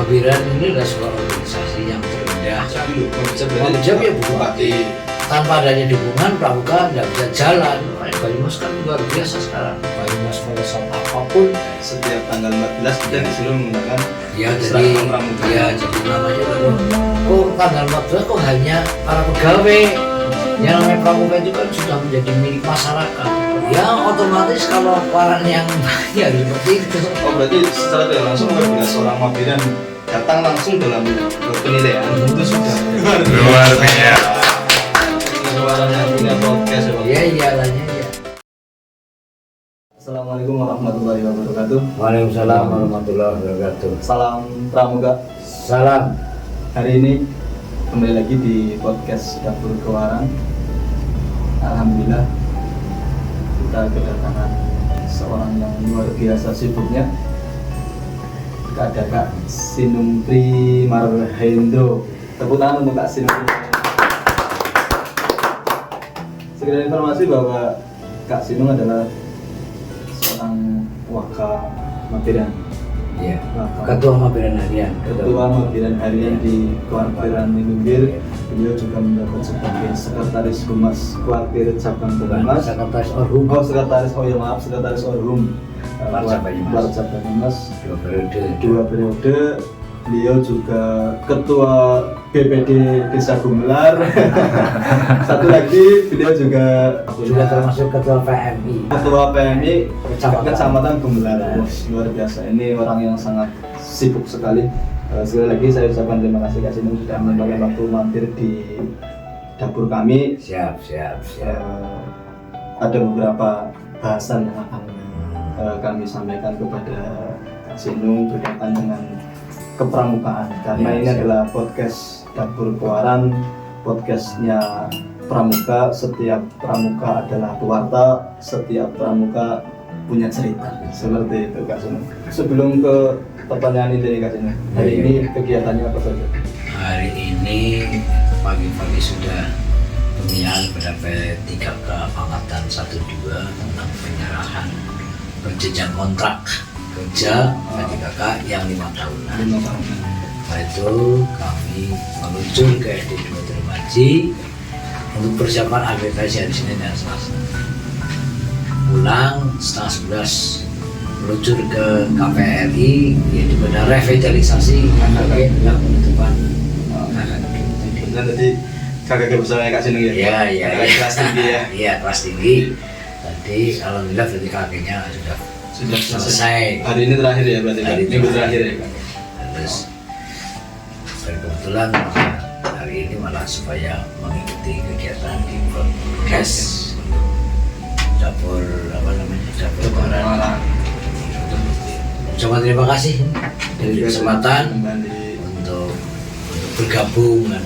Mabiran ini adalah sebuah organisasi yang terendah. Mabijab ya bupati. Tanpa adanya dukungan Pramuka tidak bisa jalan. Banyumas kan luar biasa sekarang. Banyumas melesat apapun. Setiap tanggal 14 kita disuruh menggunakan seragam Pramuka. Ya, jadi namanya kok tanggal 14 kok hanya para pegawai. Yang namanya Pramuka itu kan sudah menjadi milik masyarakat. Ya otomatis kalau orang yang ya seperti itu. Oh berarti secara tidak langsung apabila seorang Mabiran datang langsung dalam penilaian itu sudah luar biasa. Suaranya punya podcast ya Pak. Iya iyalah ya. Assalamualaikum warahmatullahi wabarakatuh. Waalaikumsalam warahmatullahi wabarakatuh. Salam Pramuka. Salam. Hari ini kembali lagi di podcast Dapur Kewaran. Alhamdulillah kita kedatangan seorang yang luar biasa sibuknya. Ada Kak Sinumpri Marhendro. Tepuk tangan untuk Kak Sinumpri. Sekedar informasi bahwa Kak Sinung adalah seorang waka Mabiran. Iya. Ketua Mabiran Harian. Ketua Mabiran Harian di Kuartiran Minunggir. Beliau juga mendapat sebagai Sekretaris Humas Kuartir Cabang Banyumas. Sekretaris Orhum. Sekretaris Orhum. Kuartir Banyumas. Dua periode. Beliau juga Ketua BPD Desa Gumelar. Satu lagi beliau juga termasuk Ketua PMI. Ketua PMI Kecamatan Gumelar. Ya. Luar biasa. Ini orang yang sangat sibuk sekali. Sekali lagi saya ucapkan terima kasih Kak Sinung sudah menyempatkan waktu mampir di dapur kami. Siap. Ada beberapa bahasan yang akan kami sampaikan kepada Kak Sinung berkaitan dengan kepramukaan karena ini adalah podcast Dapur Kewaran, podcastnya Pramuka. Setiap Pramuka adalah pewarta, setiap Pramuka punya cerita seperti itu Kak Sinung. Sebelum ke pertanyaan ini Kak Sinung, hari ini kegiatannya apa saja? Hari ini pagi-pagi sudah pembinaan pada P3K Angkatan 12 tentang penyerahan perjanjian kontrak kerja P3K yang 5 tahunan. Setelah itu kami meluncur ke SD 2 Termaji untuk persiapan akreditasi hari Senin dan Selasa. Pulang setengah 11 meluncur ke KPRI yaitu pada revitalisasi KKG dan penutupan KKG. Benar tadi KKG bersama Kak Sinung ya? Iya. Kelas tinggi ya? Iya kelas tinggi. Tadi alhamdulillah berarti KKG-nya sudah selesai. Hari ini terakhir ya berarti Kak? Minggu terakhir ya Kak? Terus kebetulan hari ini malah supaya mengikuti kegiatan di podcast dapur Kewaran. Coba terima kasih dari kesempatan untuk bergabung kan.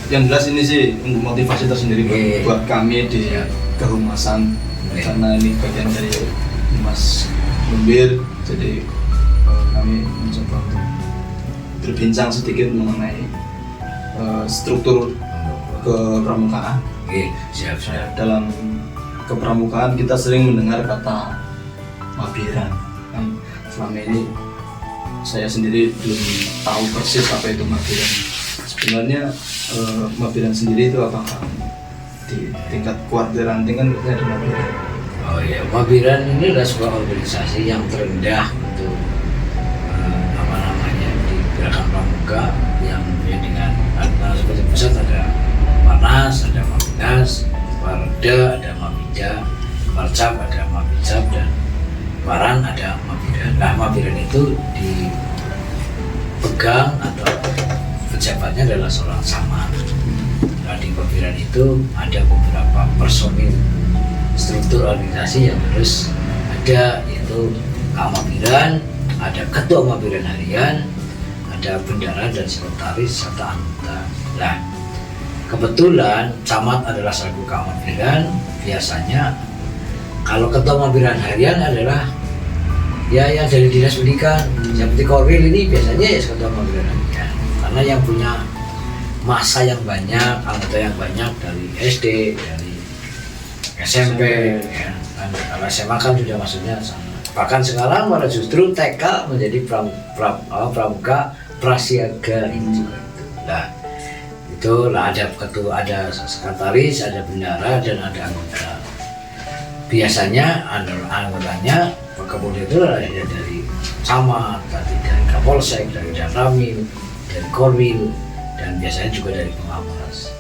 Yang jelas ini sih untuk motivasi tersendiri buat kami di kehumasan karena ini bagian dari Humas Lumbir, jadi kami mencoba untuk berbincang sedikit mengenai struktur kepramukaan. Siap. Dalam kepramukaan kita sering mendengar kata Mabiran. Kan selama ini saya sendiri belum tahu persis apa itu Mabiran. Sebenarnya Mabiran sendiri itu apakah di tingkat kuartir ranting kan berarti ada Mabiran. Oh iya, Mabiran ini adalah sebuah organisasi yang terendah untuk di gerakan pramuka yang dengan seperti pusat ada Panas, ada Mabinas, Warda, ada Mabija, Warcap, ada Mabijab, dan Waran ada Mabiran. Nah, Mabiran itu dipegang atau pejabatnya adalah seorang camat. Nah, di Mabiran itu ada beberapa personil struktur organisasi yang harus ada, yaitu Kak Mabiran, ada Ketua Mabiran Harian, ada Bendara dan Sekretaris serta anggota. Nah, kebetulan camat adalah selaku Kak Mabiran. Biasanya kalau Ketua Mabiran Harian adalah ya yang dari dinas pendidikan seperti Korwil ini biasanya ya Ketua Mabiran Harian karena yang punya masa yang banyak, anggota yang banyak dari SD, dari SMP ya. Kalau SMA kan sudah maksudnya sama bahkan sekarang malah justru TK menjadi pramuka prasiaga ini juga itu. Nah itulah ada ketua, ada sekretaris, ada bendahara dan ada anggota. Biasanya anggotanya kemudian itu ada dari camat, dari Kapolsek, dari Danramil, dari Korwil, dan biasanya juga dari pengawas.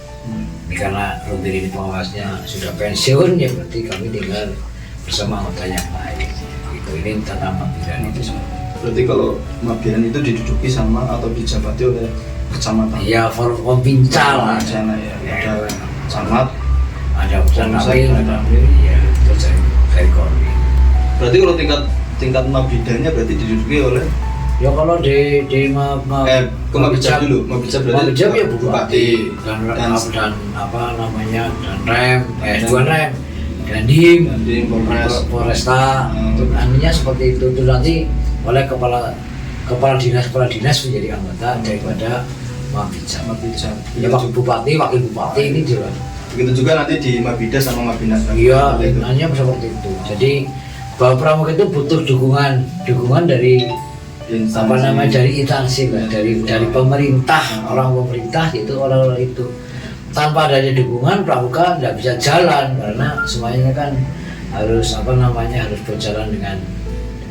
Ini karena Rumpir ini pengawasnya sudah pensiun, ya berarti kami tinggal bersama anggota yang lain. Itu ini tentang Mabiran itu. Berarti kalau Mabiran itu diduduki sama atau dijabati oleh kecamatan? Iya, pembinca lah. Ya. Ada camat, ada Danramil, ya itu dari Korwil. Berarti kalau tingkat Mabidannya berarti diduduki oleh Ya kalau di Mabijab dulu, Mabijab berarti Mabijab ya bupati dan dan apa namanya dan Rem, Dandim, Polresta, itu artinya seperti itu. Itu nanti oleh kepala dinas menjadi anggota daripada Mabijab. Ya wakil bupati ini juga. Begitu juga nanti di Mabida sama Mabinas. Iya, hanya seperti itu. Jadi bahwa pramuka itu butuh dukungan dari dari instansi lah, dari pemerintah, orang pemerintah itu orang itu. Tanpa adanya dukungan pramuka tidak bisa jalan karena semuanya kan harus harus berjalan dengan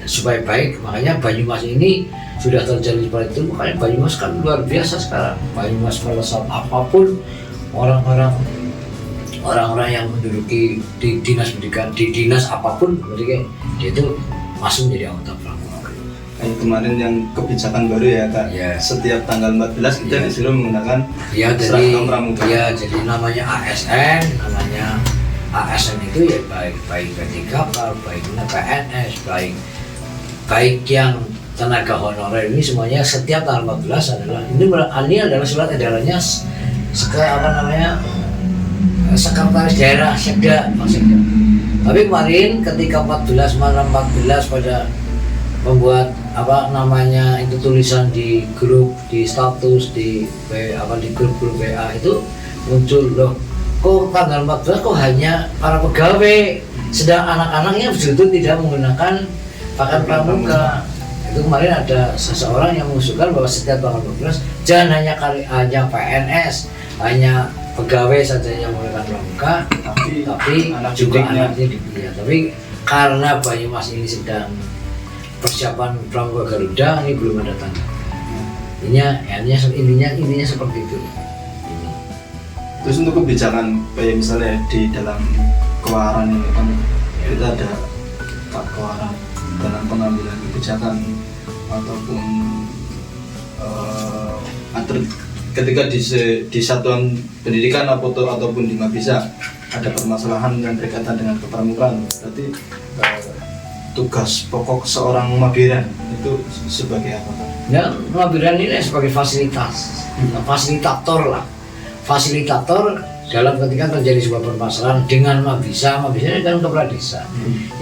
supaya baik. Makanya Banyumas ini sudah terjadi seperti itu. Makanya Banyumas kan luar biasa sekarang. Banyumas melesat apapun orang-orang yang menduduki di dinas pendidikan, di dinas apapun, berarti dia itu masuk menjadi anggota pramuka. Kayak kemarin yang kebijakan baru ya Kak, setiap tanggal 14 kita disuruh menggunakan seragam pramuka. Ya, jadi namanya ASN itu ya baik P3K, baik PNS, baik yang tenaga honorer ini semuanya setiap tanggal 14 ini adalah surat edarannya sekretaris daerah Sekda. Tapi kemarin ketika malam 14 pada membuat itu tulisan di grup, di status, di grup WA itu muncul loh, kok tanggal 14 kok hanya para pegawai, sedang anak-anaknya begitu tidak menggunakan pakaian pramuka. Itu kemarin ada seseorang yang mengusulkan bahwa setiap tanggal 14 jangan hanya PNS, hanya pegawai saja yang menggunakan pramuka, tapi juga anaknya tapi karena Banyumas ini sedang persiapan pramuka Garuda, ini belum ada tanggal. Intinya seperti itu. Terus untuk kebijakan kayak misalnya di dalam kewaran ini kan kita ada Pak Kewaran dalam pengambilan kebijakan ataupun ketika di satuan pendidikan ataupun di Mabisa ada permasalahan yang berkaitan dengan kepramukaan, berarti tugas pokok seorang Mabiran itu sebagai apa? Ya, Mabiran ini sebagai fasilitator dalam ketika terjadi sebuah permasalahan dengan Mabisa ini kan kepala desa.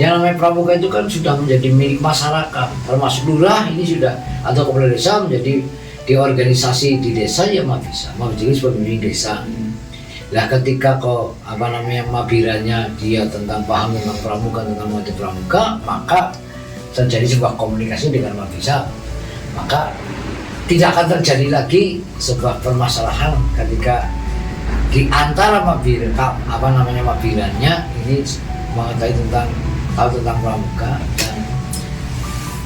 Yang namanya pramuka itu kan sudah menjadi milik masyarakat, termasuk lurah ini sudah atau kepala desa menjadi di organisasi di desa ya Mabisa ini sebagai milik desa. Lah ketika Mabirannya dia tentang paham tentang pramuka, tentang motif pramuka, maka terjadi sebuah komunikasi dengan Mabisa, maka tidak akan terjadi lagi sebuah permasalahan ketika di antara Mabirannya ini mengetahui tahu tentang pramuka dan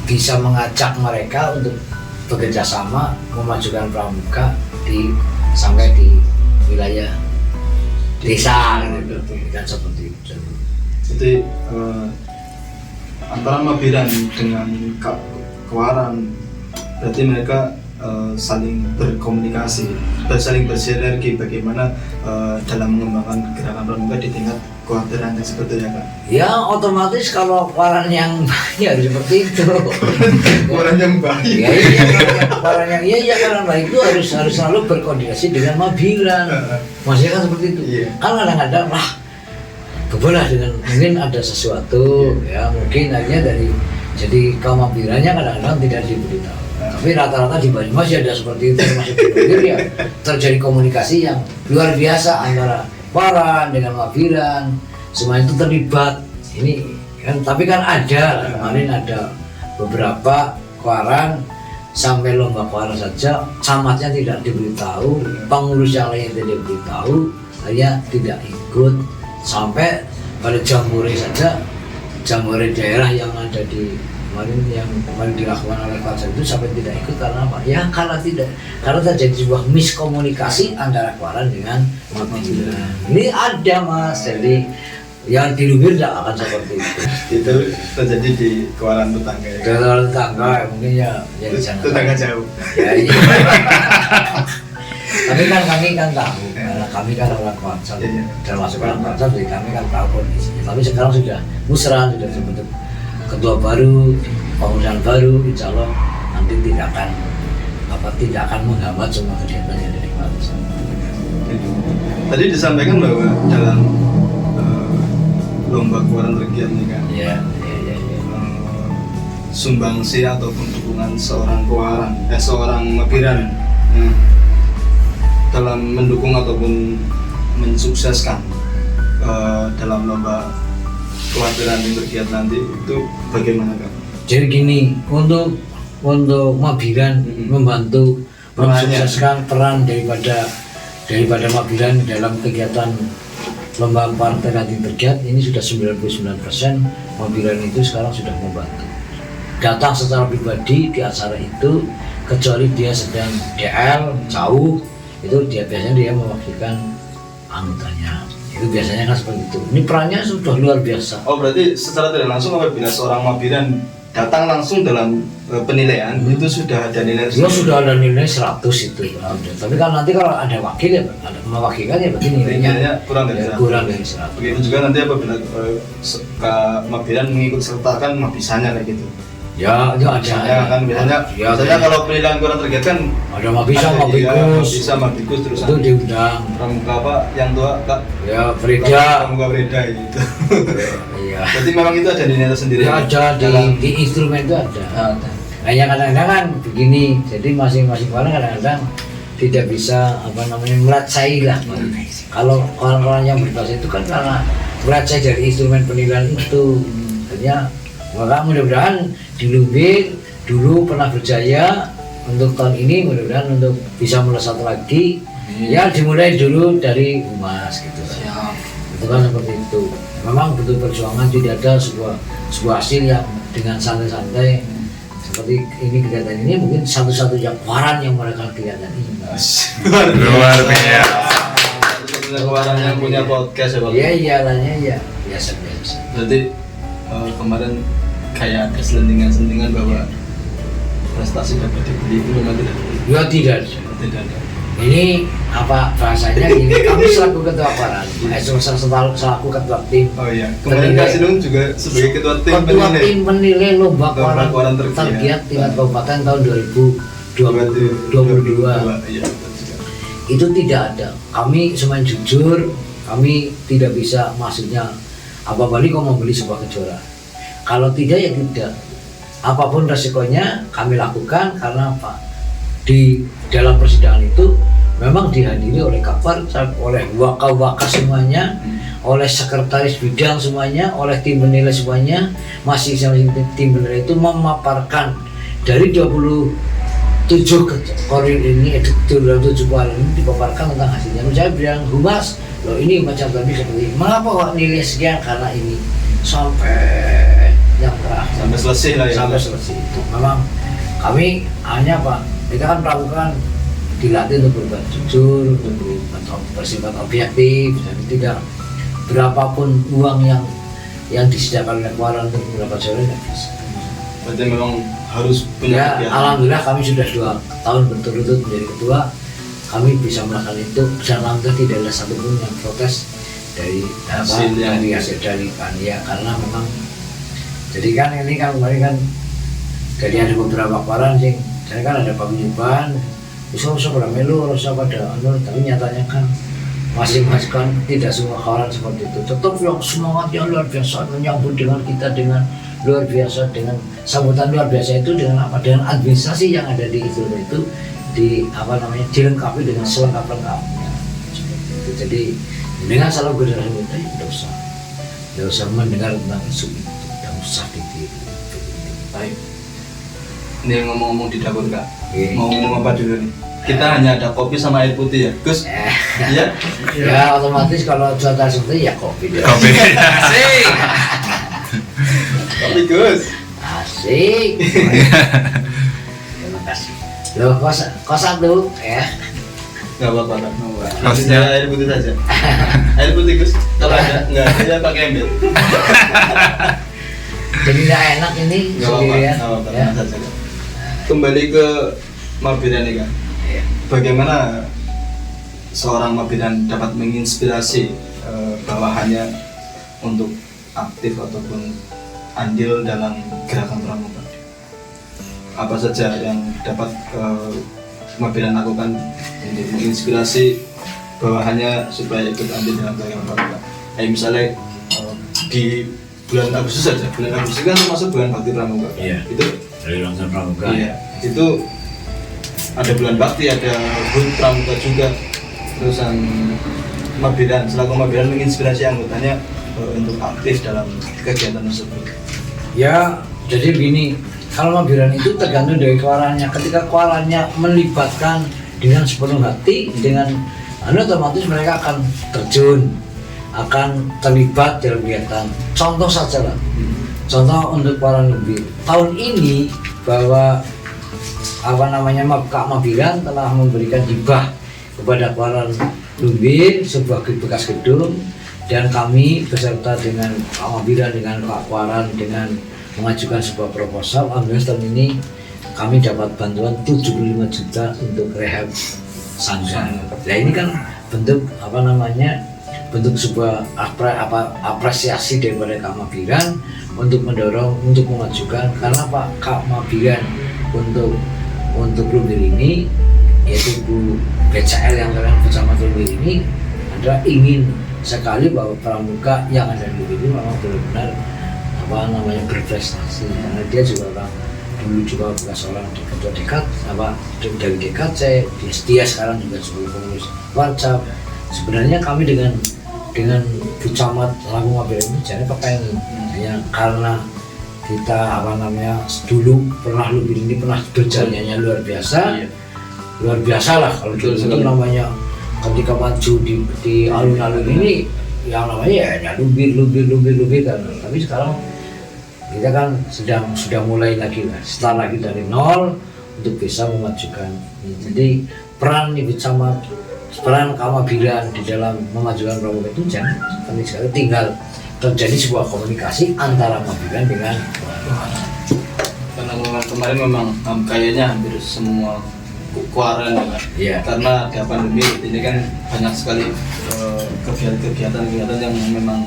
bisa mengajak mereka untuk bekerja sama memajukan pramuka sampai di wilayah desa kan seperti itu. Jadi antara Mabiran dengan Kewaran berarti mereka saling berkomunikasi, saling bersinergi bagaimana dalam mengembangkan gerakan pramuka di tingkat kewakilan sebetulnya Kak. Ya otomatis kalau Kewaran yang baik harus seperti itu. Kewaran yang baik. Kewaran baik itu harus selalu berkoordinasi dengan Mabiran. Maksudnya kan seperti itu. Kan kadang-kadang kebelah dengan mungkin ada sesuatu ya mungkin akhirnya jadi kaum Mabirannya kadang-kadang tidak diberitahu. Tapi rata-rata di Banyumas ya ada seperti itu, termasuk di Bogor ya terjadi komunikasi yang luar biasa antara Kewaran dengan Mabiran, semua itu terlibat. Ini kan, tapi kan ada kemarin ada beberapa koaran sampai lomba koaran saja camatnya tidak diberitahu, pengurus yang lain tidak diberitahu, saya tidak ikut sampai pada jambore saja, jambore daerah yang ada di kemarin dilakukan oleh Koaran itu sampai tidak ikut karena apa? Ya karena terjadi sebuah miskomunikasi antara Koaran dengan Mabilan. Ini ada Mas, jadi yang di Lubir tidak akan seperti itu. Itu terjadi di Koaran tetangga ya. Koaran tetangga mungkin ya di sana. Tetangga jauh. Ya, iya. Tapi kan kami kan tahu, karena kami kan orang Koaran, termasuk orang Koaran, jadi kami kan tahu kondisinya. Tapi sekarang sudah musrah, sudah terbentuk ketua baru, pengurusan baru, insya Allah nanti tidak akan menghambat semua kegiatan yang dari Koaran. Tadi disampaikan bahwa dalam lomba Koaran tergiat nih kan, sumbangsi ataupun dukungan seorang Koaran, seorang Mabiran dalam mendukung ataupun mensukseskan dalam lomba Koaran tergiat nanti itu bagaimana kan? Jadi gini, untuk Mabiran membantu mensukseskan peran daripada Mabiran dalam kegiatan lomba partai nanti tergiat ini sudah 99% Mabiran itu sekarang sudah membantu. Datang secara pribadi di acara itu, kecuali dia sedang DL jauh, itu biasanya dia mewakilkan anggotanya. Itu biasanya kan seperti itu. Ini perannya sudah luar biasa. Oh berarti secara tidak langsung apabila seorang Mabiran datang langsung dalam penilaian itu sudah ada nilai? Ya sudah ada nilai 100 itu. Tapi kan nanti kalau ada wakil ya, ada mewakilkan ya berarti nilainya kurang dari 100. Begitu juga nanti apabila Mabiran mengikut sertakan Mabisanya kayak gitu. Ya itu ada. Kan biasanya kalau penilaian Koaran tergiat kan ada Mabikus terus itu diundang. Pramuka apa yang tua Kak? Ya Freda. Pramuka Freda gitu. Iya. Berarti memang itu ada nilai sendiri. Ya ada di instrumen itu ada. Hanya kadang-kadang kan begini, jadi masing-masing orang kadang-kadang tidak bisa melacai lah. Kalau orang-orang yang berbahasa itu kan karena melacai dari instrumen penilaian itu, hanya maka mudah-mudahan di Lubir dulu pernah berjaya, untuk tahun ini mudah-mudahan untuk bisa melesat lagi. Ya dimulai dulu dari humas gitu. Itu kan seperti itu. Memang butuh perjuangan, tidak ada sebuah hasil yang dengan santai-santai seperti ini. Kegiatan ini mungkin satu-satunya Koaran yang melakukan kegiatan ini. Luar biasa. Koaran yang punya podcast ya Pak? Iya biasa. Berarti kemarin kayak keselentingan bahwa prestasi dapat dibeli itu memang tidak? Ya tidak ada. Ini apa bahasanya ini? Kami selaku ketua Koaran, selaku ketua tim. Oh iya. Kemarin Kak Sinung juga sebagai ketua tim menilai lomba Koaran tergiat tingkat kabupaten tahun 2022. Iya. Itu tidak ada. Kami semuanya jujur, kami tidak bisa, maksudnya apa balik kau membeli sebuah kejuaraan. Kalau tidak ya tidak. Apapun resikonya kami lakukan, karena apa? Di dalam persidangan itu memang dihadiri oleh Kapar, oleh waka-waka semuanya, oleh sekretaris bidang semuanya, oleh tim penilai semuanya. Masing-masing tim penilai itu memaparkan dari 27 korin ini, 27 korin ini dipaparkan tentang hasilnya. Misalnya bilang humas, loh ini macam tadi seperti ini. Mengapa kok nilai sekian? Karena ini sampai yang terakhir. Sampai selesai lah ya. Sampai selesai itu. Memang kami hanya Pak, kita kan melakukan dilatih untuk berbuat jujur, untuk bersifat objektif, jadi tidak berapapun uang yang disediakan oleh Koaran untuk mendapat sore tidak bisa. Berarti memang harus punya ya, alhamdulillah kami sudah 2 tahun berturut-turut menjadi ketua, kami bisa melakukan itu, dan alhamdulillah tidak ada satupun yang protes dari hasil dari panitia, karena memang jadi kan ini kan kemarin kan jadi ada beberapa Koaran sih, saya kan ada paguyuban, bisa pada melu, rasa pada tapi nyatanya kan masing-masing kan tidak semua Koaran seperti itu. Tetap yang semangat yang luar biasa menyambut dengan kita dengan luar biasa, dengan sambutan luar biasa itu dengan apa? Dengan administrasi yang ada di itu dilengkapi dengan selengkap-lengkapnya. Itu. Jadi dengan salah generasi kita tidak usah mendengar tentang isu itu. susah ditiru. Baik. Ini ngomong-ngomong di dapur Kak. Iya. Mau minum apa dulu nih? Kita hanya ada kopi sama air putih ya, Gus. Iya. Ya otomatis kalau cuaca seperti ya kopi deh. Kopi. Asik. Kopi Gus. Asik. Terima kasih. Loh, kos satu ya. Gak apa-apa Kak. Kosnya air putih saja. Air putih Gus. Kalau ada nggak ada pakai ember. Jadi nggak enak ini Gak apa-apa. sendirian. Gak apa-apa. Ya. Saja, Kak. Kembali ke Mabiran nih Kak. Iya. Bagaimana seorang Mabiran dapat menginspirasi bawahannya untuk aktif ataupun andil dalam gerakan pramuka? Apa saja yang dapat Mabiran lakukan untuk menginspirasi bawahannya supaya ikut andil dalam gerakan pramuka? Misalnya di bulan Agustus saja, bulan Agustus kan termasuk bulan bakti pramuka. Iya. Itu Dari Longgar Pramuka. iya, itu ada bulan bakti, ada HUT pramuka juga. Terusan Mabiran, selaku Mabiran menginspirasi anggotanya untuk aktif dalam kegiatan tersebut. Ya, jadi begini, kalau Mabiran itu tergantung dari keluarannya. Ketika keluarannya melibatkan dengan sepenuh hati, dengan otomatis mereka akan terjun, akan terlibat dalam kegiatan. Contoh saja lah, contoh untuk para Lumbir. Tahun ini bahwa Kak Mabiran telah memberikan hibah kepada para Lumbir sebuah bekas gedung, dan kami beserta dengan Kak Mabiran, dengan Kak Kuaran, dengan mengajukan sebuah proposal. Alhamdulillah tahun ini kami dapat bantuan 75 juta untuk rehab sanggar. Nah ini kan bentuk bentuk sebuah apresiasi daripada Kak Mabiran untuk mendorong, untuk memajukan. Karena Pak Kak Mabiran untuk Lumbir ini, yaitu Bu BCL yang kalian bersama Lumbir ini adalah ingin sekali bahwa pramuka yang ada di Lumbir ini memang benar-benar berprestasi. Karena dia juga orang dulu juga bekas orang ketua dekat dari DKC, dia sekarang juga sebagai pengurus Warcap. Sebenarnya kami dengan Bu Camat Lampung Mabiran ini jadi kepengen ya, karena kita dulu pernah Lumbir ini pernah berjalannya luar biasa lah kalau dulu itu namanya. Ketika maju di alun-alun ini yang namanya ya Lumbir kan. Tapi sekarang kita kan sudah mulai lagi lah, setelah lagi dari nol untuk bisa memajukan. Jadi peran Ibu Camat, peran Kak Mabiran di dalam memajukan pramuka itu jangan sekali tinggal terjadi sebuah komunikasi antara Mabiran dengan Karena kemarin memang kayaknya hampir semua Kuaran ya Kak. Iya. Karena di pandemi ini kan banyak sekali kegiatan yang memang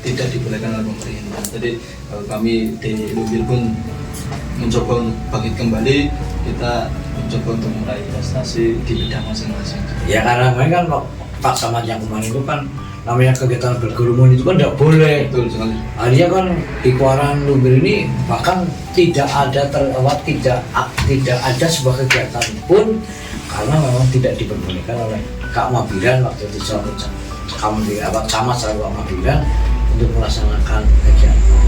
tidak dibolehkan oleh pemerintah. Jadi kami di Lumbir pun mencoba untuk bangkit kembali, kita mencoba untuk meraih prestasi di bidang masing-masing. ya, karena mereka kan Pak Camat yang kemarin itu kan namanya kegiatan berkerumun itu kan tidak boleh. Betul sekali. Artinya kan di Kuaran Lumbir ini bahkan tidak ada tidak ada sebuah kegiatan pun karena memang tidak diperbolehkan oleh Kak Mabiran waktu itu Camat selalu Kak Mabiran untuk melaksanakan kegiatan.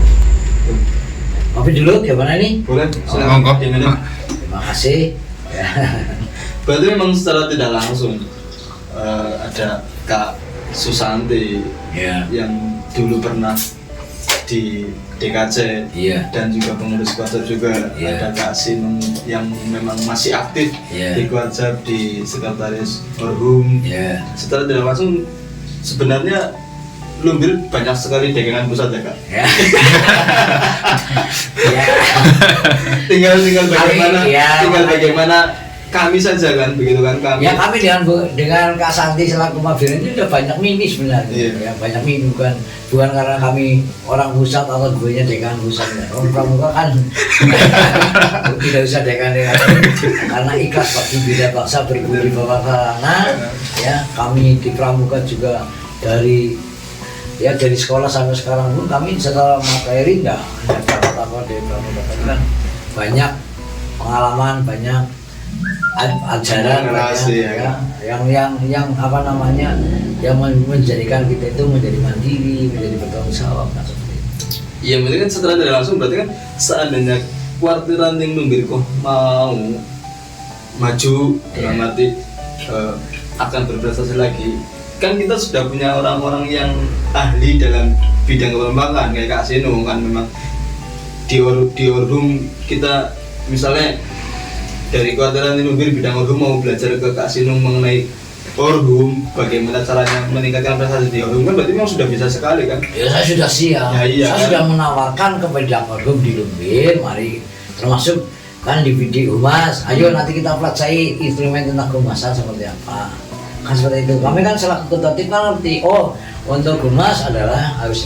Kopi dulu gimana nih? Boleh, Monggo. silakan. Terima kasih. Ya. Berarti memang secara tidak langsung ada Kak Susanti Ya. yang dulu pernah di DKC Iya. dan juga pengurus Kuarcap juga. Iya. Ada Kak Sinung yang memang masih aktif Iya. di Kuarcap, di sekretaris Orhum. Ya. Secara tidak langsung sebenarnya Lumbir banyak sekali dagangan pusat ya Kak. Ya. Ya. tinggal bagaimana Ya, tinggal makanya. bagaimana kami saja kan, begitu kan kami. Ya kami dengan Kak Santi selaku Mabiran itu sudah banyak mimi sebenarnya. Iya. Ya, banyak mimi bukan karena kami orang pusat atau gue dekan pusat. Orang pramuka kan tidak usah dekan karena ikhlas waktu beda bangsa berbudi bawah sana. Ya kami di pramuka juga dari sekolah sampai sekarang pun kami secara materi enggak dapat apa dari pramuka kan banyak pengalaman, banyak ajaran Relasi, banyak, yang yang menjadikan kita itu menjadi mandiri, menjadi bertanggung jawab, seperti itu. Iya, berarti kan setelah tidak langsung berarti kan seandainya kuartiran yang Numbir kok mau maju dalam arti akan berprestasi lagi, kan kita sudah punya orang-orang yang ahli dalam bidang kepemimpinan kayak Kak Seno kan. Memang di Orhum kita misalnya dari kuartiran Numbir bidang Orhum mau belajar ke Kak Seno mengenai Orhum, bagaimana caranya meningkatkan prestasi di Orhum, kan berarti memang sudah bisa sekali kan? Ya saya sudah siap, Ya, iya, saya kan? sudah menawarkan kepada Orhum di Lumbir, mari termasuk kan di video Humas, ayo nanti kita pelajari instrumen tentang kehumasan seperti apa, kan seperti itu. Kami kan selaku ketua tim kan ngerti, oh untuk Humas adalah harus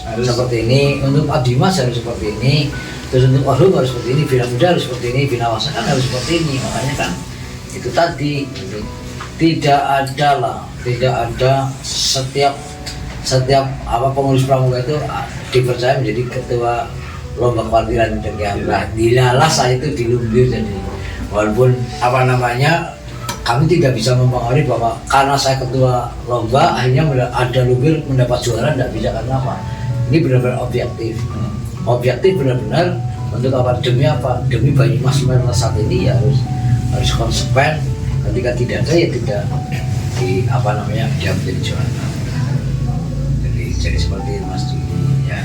seperti ini, untuk Adimas harus seperti ini, terus untuk Orhum harus seperti ini, Bina Muda harus seperti ini, Bina Wasa kan harus seperti ini. Makanya kan itu tadi tidak ada setiap apa pengurus pramuka itu dipercaya menjadi ketua lomba kuartiran dan dilalah saya itu di Lumbir. Jadi walaupun apa namanya kami tidak bisa mempengaruhi bahwa karena saya ketua lomba akhirnya ada Lumbir mendapat juara, tidak bisa. Karena apa? Ini benar-benar objektif benar-benar untuk apa, demi Banyumas saat ini ya harus konsekuen. Ketika tidak ada ya tidak dia menjadi juara. Jadi seperti itu Mas Dwi ya.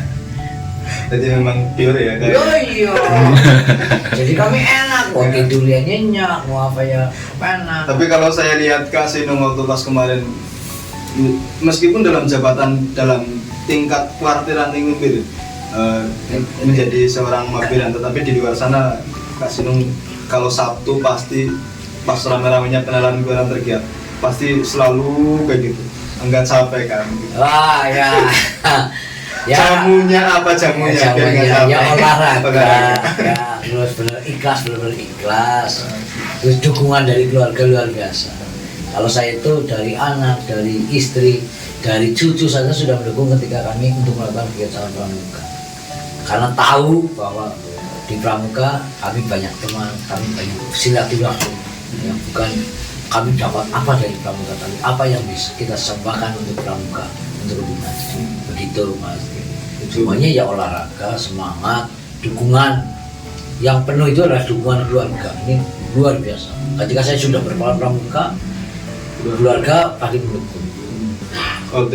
Jadi memang pure ya kayak. Iya. Jadi kami enak, mau tidurnya nyenyak, mau apa ya enak. Tapi kalau saya lihat Kak Seno waktu pas kemarin, meskipun dalam jabatan dalam tingkat kuartiran Numbir menjadi seorang mabiran, tetapi di luar sana Kak Seno kalau Sabtu pasti pas rame-ramenya kenalan kuartiran tergiat pasti selalu kayak gitu, enggak capek kan gitu. Wah ya. Ya, jamunya apa jamunya biar nggak capek? Ya olahraga. Ya terus benar ikhlas. Terus dukungan dari keluarga luar biasa. Kalau saya itu dari anak, dari istri, dari cucu saja sudah mendukung ketika kami untuk melakukan kegiatan pramuka. Karena tahu bahwa di pramuka kami banyak teman, kami banyak silaturahmi. Ya, bukan kami dapat apa dari pramuka, tapi apa yang bisa kita sembahkan untuk pramuka, untuk lebih maju. Begitu Mas. Semuanya ya olahraga, semangat, dukungan yang penuh itu adalah dukungan keluarga. Ini luar biasa. Ketika saya sudah berpramuka, keluarga pasti mendukung. Oh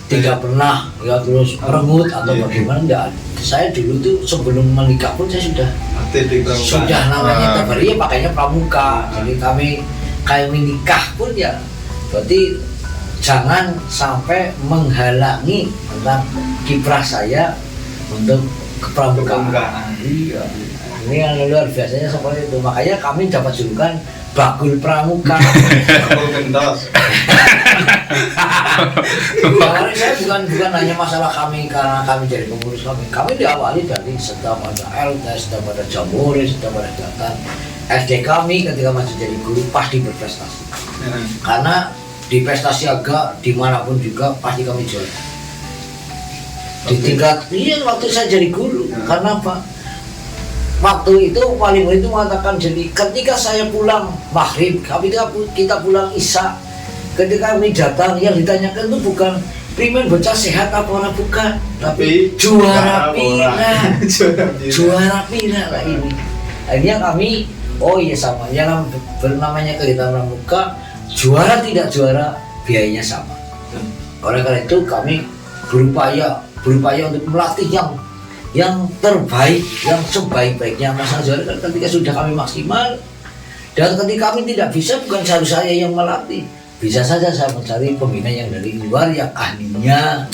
tidak pernah ya terus merengut atau bagaimana, enggak. Saya dulu tuh sebelum menikah pun saya sudah aktif di pramuka. Sudah namanya tiap hari ya pakainya pramuka. Jadi kami nikah pun ya berarti jangan sampai menghalangi tentang kiprah saya untuk kepramukaan. Iya. Ini yang luar biasanya seperti itu. Makanya kami dapat julukan Bagul Pramuka. Bagul Gentos. Saya bukan hanya masalah kami karena kami jadi pengurus kami diawali dari setiap ada LTS, setiap ada Jamboree, setiap ada kegiatan SD kami ketika masih jadi guru pasti berprestasi. Karena di prestasi agak dimanapun juga pasti kami juara. Di tingkat waktu saya jadi guru. Karena apa? Waktu itu paling itu mengatakan, jadi ketika saya pulang maghrib, kita pulang isya, ketika kami datang yang ditanyakan itu bukan primen bocah sehat apa orang, bukan, tapi juara pira lah ini. Akhirnya kami sama yang bernamanya kegiatan pramuka, juara tidak juara biayanya sama. Oleh karena itu kami berupaya untuk melatih yang terbaik, yang sebaik-baiknya. Masalah juara kan ketika sudah kami maksimal, dan ketika kami tidak bisa, bukan harus saya yang melatih, bisa saja saya mencari pembina yang dari luar yang ahlinya.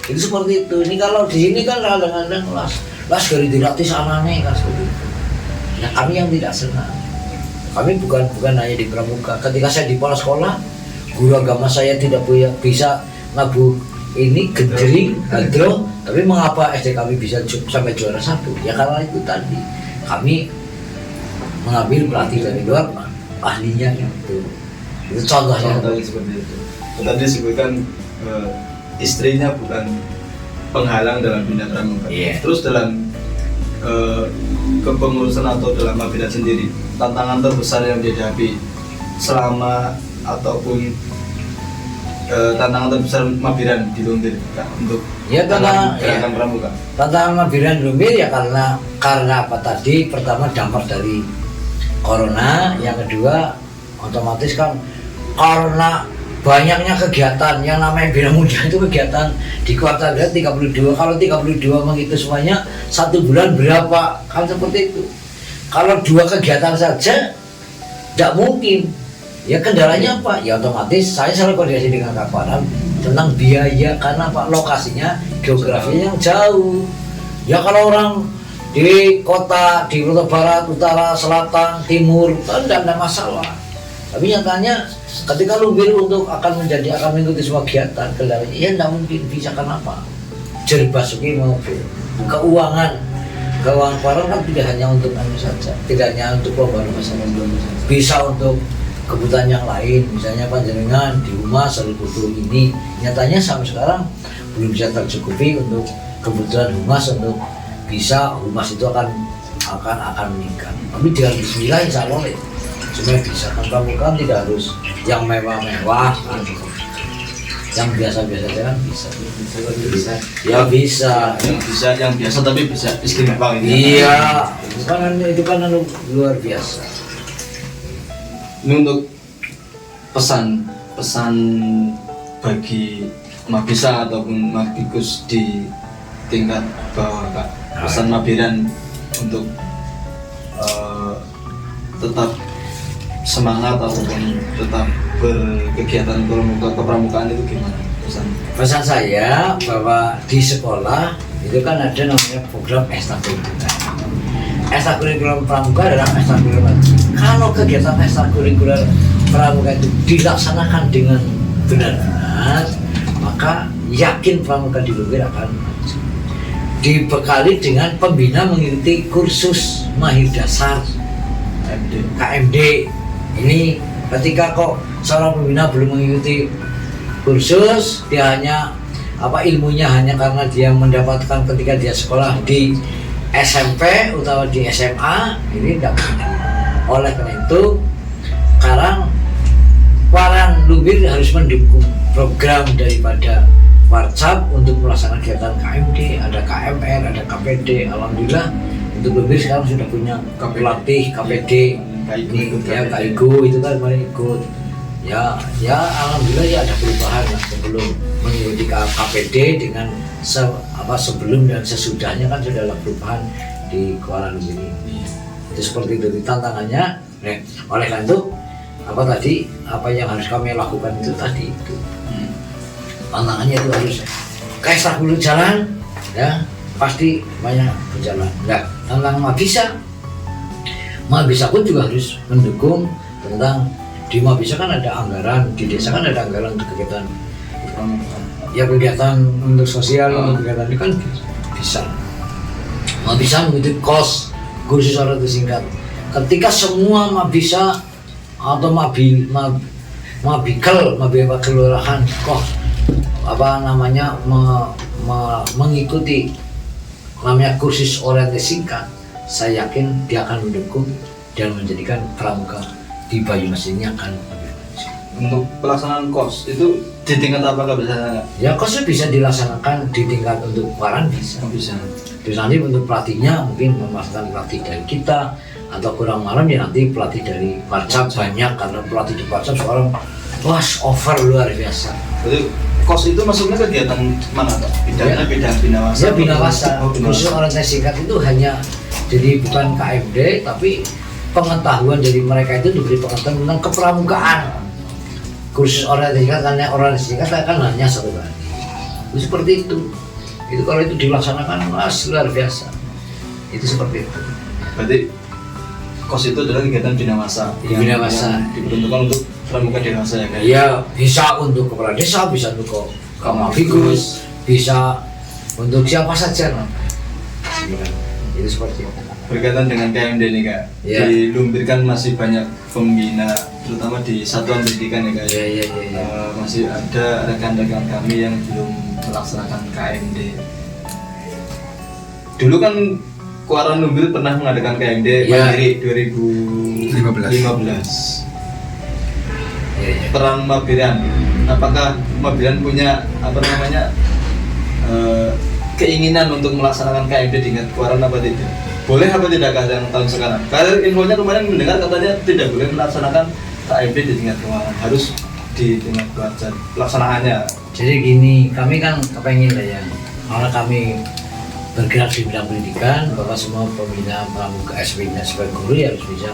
Itu seperti itu. Ini kalau di sini kan kadang-kadang las dari dilatih sanane kan seperti itu. Nah kami yang tidak senang. Kami bukan hanya di pramuka. Ketika saya di kepala sekolah, guru agama saya tidak bisa ngabu ini gendering, hadro, tapi mengapa SD kami bisa sampai juara 1? Ya karena itu tadi kami mengambil pelatih dari luar, ahlinya itu contohnya. Seperti itu. Tadi disebutkan istrinya bukan penghalang dalam bina pramuka. Terus dalam kepengurusan atau dalam mabina sendiri, tantangan terbesar yang dihadapi selama ataupun tantangan terbesar Mabiran di Lumbir Kak, untuk Ya karena gerakan pramuka. tantangan Mabiran Lumbir ya karena apa tadi, pertama dampak dari corona, yang kedua otomatis kan karena banyaknya kegiatan yang namanya Bina Muda itu kegiatan di kuartal 32. Kalau 32 menghitung semuanya 1 bulan berapa, kan seperti itu. Kalau 2 kegiatan saja tidak mungkin. Ya kendalanya apa? Ya otomatis saya selalu koordinasi dengan Kaparan tentang biaya, karena Pak lokasinya geografinya yang jauh. Ya kalau orang di kota, di kota barat, utara, selatan, timur kan tidak ada masalah. Tapi nyatanya ketika Lumbir untuk akan mengikuti sebuah kegiatan kendalanya, ya tidak mungkin bisa. Kenapa? Jadi basuki mobil, keuangan Paran kan tidak hanya untuk anu saja, tidak hanya untuk pembangunan masyarakat, bisa untuk kebutuhan yang lain. Misalnya panjenengan di rumah selalu butuh ini, nyatanya sampai sekarang belum bisa tercukupi untuk kebutuhan humas, untuk bisa humas itu akan meningkat. Tapi dengan bismillah insya Allah cuma bisa kan, pramuka tidak harus yang mewah-mewah kan. Yang biasa-biasa aja kan bisa. Ya bisa. Yang biasa tapi bisa istimewa gitu. Iya, itu kan luar biasa. Ini untuk pesan bagi Mabisa ataupun Mabikus di tingkat bawah Kak, pesan Mabiran untuk tetap semangat ataupun tetap berkegiatan kepramukaan itu gimana Pesan saya bahwa di sekolah itu kan ada namanya program ekstrakurikuler. Ekstrakurikuler pramuka adalah ekstrakurikuler. Kalau kegiatan ekstrakurikuler pramuka itu dilaksanakan dengan benar-benar, maka yakin pramuka di Lumbir akan maju. Dibekali dengan pembina mengikuti kursus mahir dasar KMD. Ini ketika kok seorang pembina belum mengikuti kursus, dia hanya ilmunya hanya karena dia mendapatkan ketika dia sekolah di SMP atau di SMA, ini tidak benar. Oleh karena itu sekarang Paran Lumbir harus mendukung program daripada Warcap untuk melaksanakan kegiatan KMD, ada KMR, ada KPD. Alhamdulillah untuk Lumbir sekarang sudah punya pelatih KPD. Ini ya Kak Igo itu kan kemarin ikut. Ya alhamdulillah ya ada perubahan lah sebelum mengikuti KPD dengan sebelum dan sesudahnya kan sudah ada perubahan di Kuala Lumpur ini. Itu seperti itu tantangannya. Oleh karena itu apa yang harus kami lakukan itu tadi itu. Tantangannya itu harus kayak dulu jalan ya pasti banyak berjalan. Nah, tentang Mabisa pun juga harus mendukung tentang di Mabisa kan ada anggaran, di desa kan ada anggaran untuk kegiatan ya kegiatan untuk sosial, untuk kegiatan ini kan bisa. Mabisa mengikuti kos kursus orang tersingkat. Ketika semua Mabisa atau Mabikel kelurahan kos mengikuti namanya kursus orientasi singkat, saya yakin dia akan mendukung dan menjadikan pramuka di Banyumas ini akan lebih maju. Untuk pelaksanaan kos itu di tingkat apa biasanya? Ya kosnya bisa dilaksanakan di tingkat untuk Paran bisa. Terus nanti untuk pelatihnya mungkin memasukkan pelatih dari kita, atau kurang malam ya nanti pelatih dari Warcap banyak, karena pelatih di Warcap sekarang over luar biasa. Jadi kos itu maksudnya kegiatan mana Pak? Bidangnya bidang binawasa? Ya binawasa. Kursus orientasi singkat itu hanya jadi bukan KMD, tapi pengetahuan dari mereka itu diberi pengetahuan tentang kepramukaan. Kursus orientasi singkat, karena orientasi singkat kan hanya 1 hari. Itu seperti itu. Itu kalau itu dilaksanakan luar biasa. Itu seperti itu. Berarti kos itu adalah kegiatan binawasa. Binawasa diperuntukkan untuk pramuka dewasa ya kan? Iya, bisa untuk kepala desa, bisa untuk Mabikus, bisa untuk siapa saja. Itu seperti itu. Berkaitan dengan KMD nih Kak, ya. Di Lumbir kan masih banyak pembina, terutama di satuan pendidikan ya Kak. Iya. Masih ada rekan-rekan kami yang belum melaksanakan KMD. Dulu kan Kuaran Lumbir pernah mengadakan KMD Mandiri 2015. Iya. Peran Mabiran apakah Mabilan punya keinginan untuk melaksanakan KMD di tingkat keluaran apa tidak? Boleh apa tidakkah yang tahun sekarang? Karena infonya kemarin mendengar katanya tidak boleh melaksanakan KMD di tingkat keluaran, harus di tingkat keluarga pelaksanaannya. Jadi gini, kami kan kepengen lah ya, karena kami bergerak di bidang pendidikan, bahwa semua pembina pramuka SP-nya sebagai guru ya harus bisa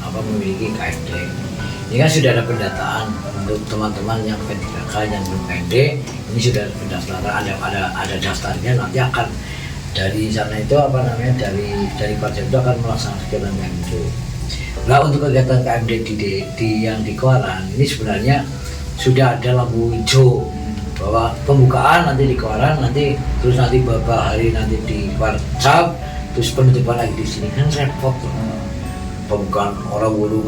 memiliki KMD. Ini kan sudah ada pendataan untuk teman-teman yang P3K yang belum KMD, ini sudah ada pendaftaran, ada daftarnya, nanti akan dari sana itu dari Konsep itu akan melaksanakan kegiatan KMD. Nah, untuk kegiatan KMD yang di Kuaran ini sebenarnya sudah ada lampu hijau bahwa pembukaan nanti di Kuaran, terus nanti beberapa hari nanti di Kuarcap, terus penutupan lagi di sini, kan repot tuh. Pembukaan orang wulu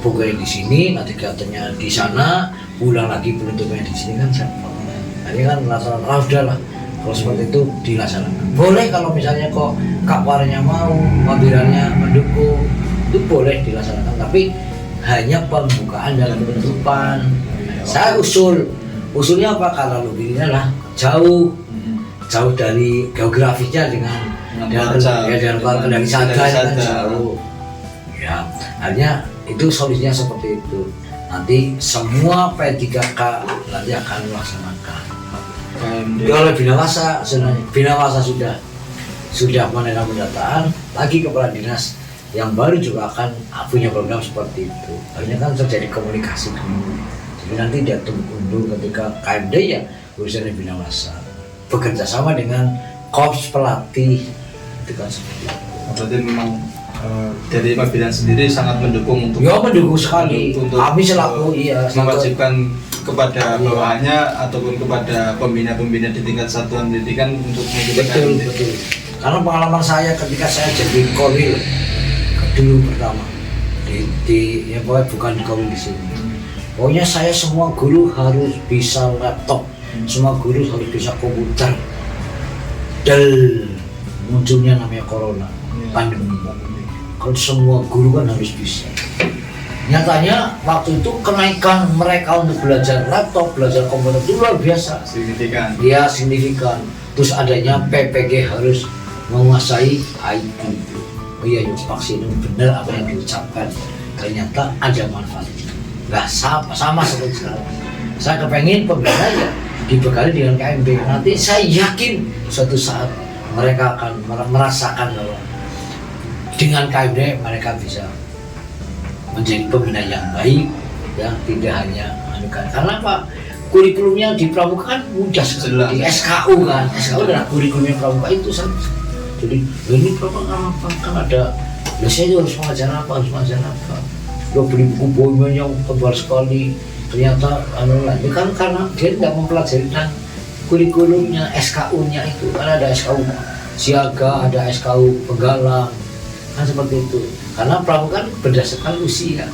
buka di sini, nanti kegiatannya di sana, pulang lagi penutupannya di sini, kan repot. Nah, ini kan melaksanakan sudah lah. Kalau seperti itu dilaksanakan. Boleh kalau misalnya kok Kapwarnya mau, Mabilannya mendukung, itu boleh dilaksanakan, tapi hanya pembukaan dan penutupan. Saya usulnya apa? Karena Lubirnya lah jauh dari geografisnya dengan kendali Saga kan jauh. Ya, akhirnya itu solusinya seperti itu. Nanti semua P3K nanti akan melaksanakan. Kalau Binawasa sebenarnya Binawasa sudah menerima pendataan, lagi kepala dinas yang baru juga akan punya program seperti itu. Akhirnya kan terjadi komunikasi dulu. Jadi nanti dia tunggu ketika KMD ya urusannya Binawasa bekerja sama dengan korps pelatih itu kan seperti itu. Berarti memang dari Mabilan sendiri sangat mendukung untuk mendukung sekali. Untuk kami selaku mewajibkan kepada bawahannya ataupun kepada pembina-pembina di tingkat satuan pendidikan untuk mengikuti betul. Karena pengalaman saya ketika saya jadi koril dulu pertama ya pokoknya bukan di koril di sini. Pokoknya saya semua guru harus bisa laptop, semua guru harus bisa komputer. Munculnya namanya corona, pandemi. Kalau semua guru kan harus bisa. Nyatanya waktu itu kenaikan mereka untuk belajar laptop, belajar komputer itu luar biasa. Signifikan. Dia signifikan. Terus adanya PPG harus menguasai IT. Oh iya, vaksin itu benar apa yang diucapkan. Ternyata ada manfaatnya. Nah, sama seperti sekarang. Saya kepengen pembina ya dibekali dengan KMB. Nanti saya yakin suatu saat mereka akan merasakan bahwa dengan KMD mereka bisa menjadi pembina yang baik, ya tidak hanya karena apa, kurikulumnya di pramuka kan mudah sekali, di SKU kan, SKU adalah kurikulumnya pramuka itu saja. Jadi ini pramuka kan ada, biasanya harus mengajar apa, lo beli buku boynya yang tebal sekali, ternyata itu kan karena dia tidak mempelajari tentang kurikulumnya, SKU-nya itu, karena ada SKU siaga, ada SKU penggalang. Kan seperti itu, karena pramuka kan berdasarkan usia.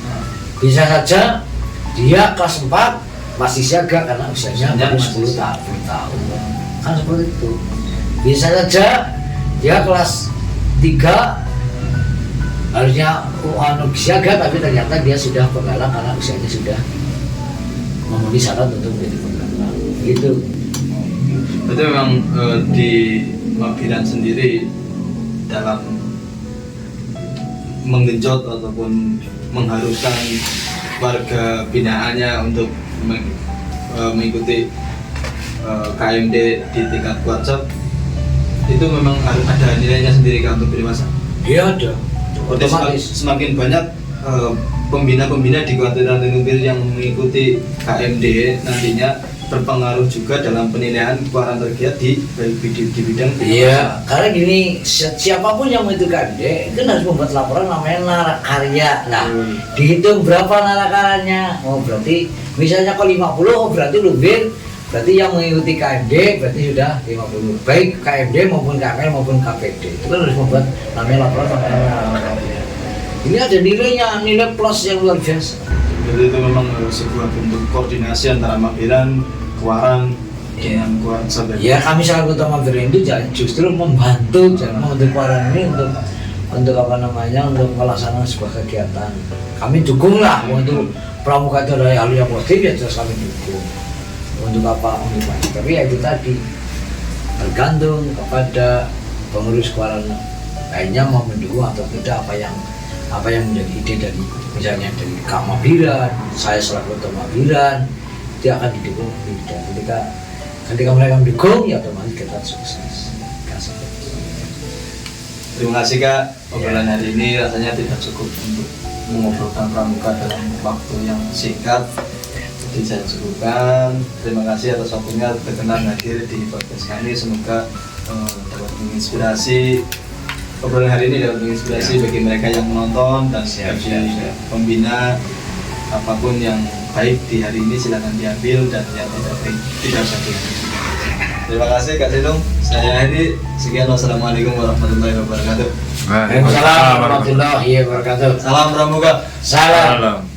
Bisa saja dia kelas 4 masih siaga karena usianya baru 10 tahun. Kan seperti itu. Bisa saja dia kelas 3 harusnya siaga tapi ternyata dia sudah penggalang karena usianya sudah memenuhi syarat untuk menjadi penggalang. Gitu. Berarti memang di Mabilan sendiri dalam menggenjot ataupun mengharuskan warga binaannya untuk mengikuti KMD di tingkat WhatsApp itu memang harus ada nilainya sendiri kan untuk Binawasa? Iya ada. Semakin banyak pembina-pembina di Kabupaten Nubir yang mengikuti KMD nantinya berpengaruh juga dalam penilaian keluaran tergiat di bidang. Iya, karena gini, siapapun yang mengikuti KMD itu harus membuat laporan namanya narakarya. Nah, dihitung berapa narakaryanya. Oh, berarti misalnya kalau 50, oh berarti Lubir, berarti yang mengikuti KMD berarti sudah 50. Baik KMD maupun KML maupun KPD. Itu kan harus membuat namanya laporan namanya narakarya. Ini ada nilainya, nilai plus yang luar biasa. Jadi itu memang sebuah bentuk koordinasi antara Mabilan, Kuaran, dengan Kuaran sampai. Ya kami selaku utama Mabilan itu justru membantu Kuaran ini untuk apa namanya, untuk melaksanakan sebuah kegiatan. Kami dukung lah untuk pramuka itu adalah hal yang positif, ya jelas kami dukung. untuk apa tapi ya itu tadi tergantung kepada pengurus Kuaran lainnya mau mendukung atau tidak apa yang menjadi ide dari misalnya dari Kak Mabiran, saya selaku Ketua Mabiran itu akan didukung dan ketika mereka mendukung ya otomatis kita sukses. Terima kasih Kak, obrolan hari ini rasanya tidak cukup untuk mengobrolkan pramuka dalam waktu yang singkat. Jadi saya cukupkan. Terima kasih atas waktunya berkenan hadir di podcast kami. Semoga dapat menginspirasi, obrolan hari ini dapat menginspirasi bagi mereka yang menonton dan bagi pembina. Apapun yang baik di hari ini silakan diambil dan yang tidak baik tidak usah diambil. Terima kasih Kak Sinung. Saya Hedi. Sekian, wassalamualaikum warahmatullahi wabarakatuh. Waalaikumsalam warahmatullahi wabarakatuh. Salam pramuka. Salam.